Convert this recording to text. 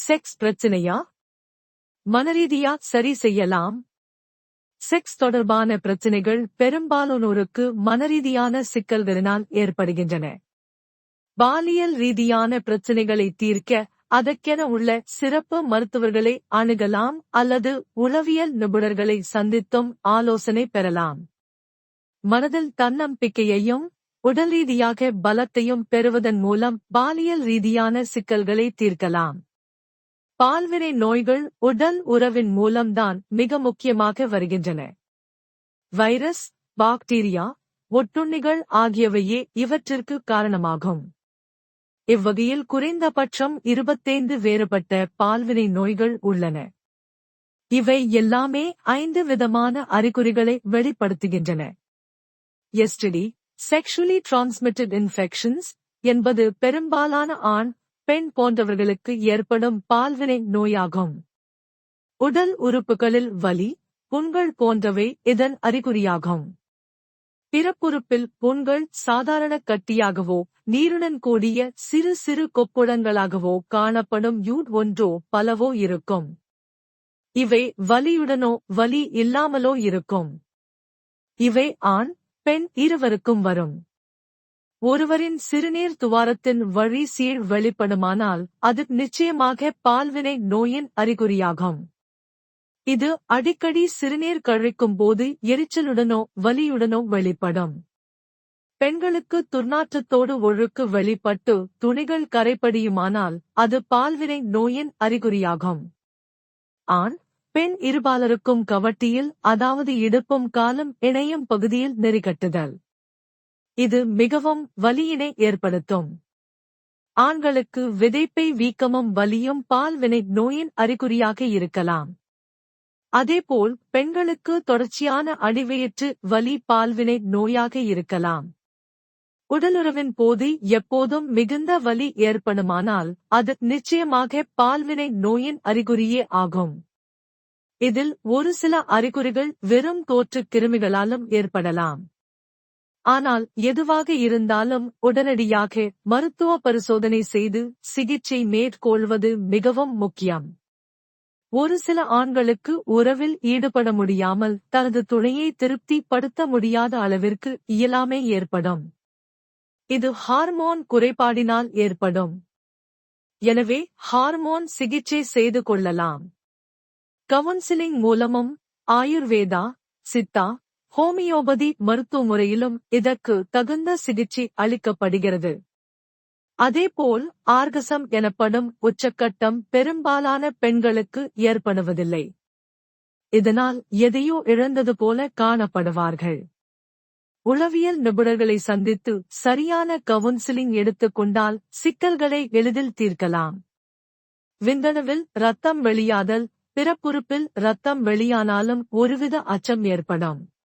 Sex பிரச்சனையா? மனரீதியா சரி செய்யலாம். செக்ஸ் தொடர்பான பிரச்சனைகள் பெரும்பாலானோருக்கு மனரீதியான சிக்கல்களினால் ஏற்படுகின்றன. பாலியல் ரீதியான பிரச்சனைகளை தீர்க்க அதற்கென உள்ள சிறப்பு மருத்துவர்களை அணுகலாம் அல்லது உளவியல் நிபுணர்களை சந்தித்தும் ஆலோசனை பெறலாம். மனதில் தன்னம்பிக்கையையும் உடல் ரீதியாக பலத்தையும் பெறுவதன் மூலம் பாலியல் ரீதியான சிக்கல்களை தீர்க்கலாம். பால்வினை நோய்கள் உடல் உறவின் மூலம்தான் மிக முக்கியமாக வருகின்றன. வைரஸ், பாக்டீரியா, ஒட்டுண்ணிகள் ஆகியவையே இவற்றிற்கு காரணமாகும். இவ்வகையில் குறைந்தபட்சம் 25 வேறுபட்ட பால்வினை நோய்கள் உள்ளன. இவை எல்லாமே 5 விதமான அறிகுறிகளை வெளிப்படுத்துகின்றன. எஸ்டிடி, செக்ஷுவலி டிரான்ஸ்மிட்டட் இன்ஃபெக்ஷன்ஸ் என்பது பெரும்பாலான ஆண், பெண் போன்றவர்களுக்கு ஏற்படும் பால்வினை நோயாகும். உடல் உறுப்புகளில் வலி, புண்கள் போன்றவை இதன் அறிகுறியாகும். பிறப்புறுப்பில் புண்கள் சாதாரண கட்டியாகவோ நீருடன் கூடிய சிறு சிறு கொப்புளங்களாகவோ காணப்படும் ஒன்றோ பலவோ இருக்கும். இவை வலியுடனோ வலி இல்லாமலோ இருக்கும். இவை ஆண், பெண் இருவருக்கும் வரும். ஒருவரின் சிறுநீர் துவாரத்தின் வழி சீழ் வெளிப்படுமானால் அது நிச்சயமாக பால்வினை நோயின் அறிகுறியாகும். இது அடிக்கடி சிறுநீர் கழிக்கும் போது எரிச்சலுடனோ வலியுடனோ வெளிப்படும். பெண்களுக்கு துர்நாற்றத்தோடு ஒழுக்கு வெளிப்பட்டு துணிகள் கரைபடியுமானால் அது பால்வினை நோயின் அறிகுறியாகும். ஆண், பெண் இருபாலருக்கும் கவட்டியில் அதாவது இடுப்பும் காலும் இணையும் பகுதியில் நெறிகட்டுதல். இது மிகவும் வலியினை ஏற்படுத்தும். ஆண்களுக்கு விதைப்பை வீக்கமும் வலியும் பால்வினை நோயின் அறிகுறியாக இருக்கலாம். அதேபோல் பெண்களுக்கு தொடர்ச்சியான அடிவயிற்று வலி பால்வினை நோயாக இருக்கலாம். உடலுறவின் போது எப்போதும் மிகுந்த வலி ஏற்படுமானால் அது நிச்சயமாக பால்வினை நோயின் அறிகுறியே ஆகும். இதில் ஒரு சில அறிகுறிகள் வெறும் தோற்றுக் கிருமிகளாலும் ஏற்படலாம். ஆனால் எதுவாக இருந்தாலும் உடனடியாக மருத்துவ பரிசோதனை செய்து சிகிச்சை மேற்கொள்வது மிகவும் முக்கியம். ஒரு சில ஆண்களுக்கு உறவில் ஈடுபட முடியாமல் தனது துணையை திருப்திப்படுத்த முடியாத அளவிற்கு இயலாமை ஏற்படும். இது ஹார்மோன் குறைபாடினால் ஏற்படும். எனவே ஹார்மோன் சிகிச்சை செய்து கொள்ளலாம். கவுன்சிலிங் மூலமும் ஆயுர்வேதா, சித்தா, ஹோமியோபதி மருத்துவ முறையிலும் இதற்கு தகுந்த சிகிச்சை அளிக்கப்படுகிறது. அதேபோல் ஆர்கசம் எனப்படும் உச்சக்கட்டம் பெரும்பாலான பெண்களுக்கு ஏற்படுவதில்லை. இதனால் எதையோ இழந்தது போல காணப்படுவார்கள். உளவியல் நிபுணர்களை சந்தித்து சரியான கவுன்சிலிங் எடுத்துக்கொண்டால் சிக்கல்களை எளிதில் தீர்க்கலாம். விந்தணுவில் இரத்தம் வெளியாதல், பிறப்புறுப்பில் இரத்தம் வெளியானாலும் ஒருவித அச்சம் ஏற்படும்.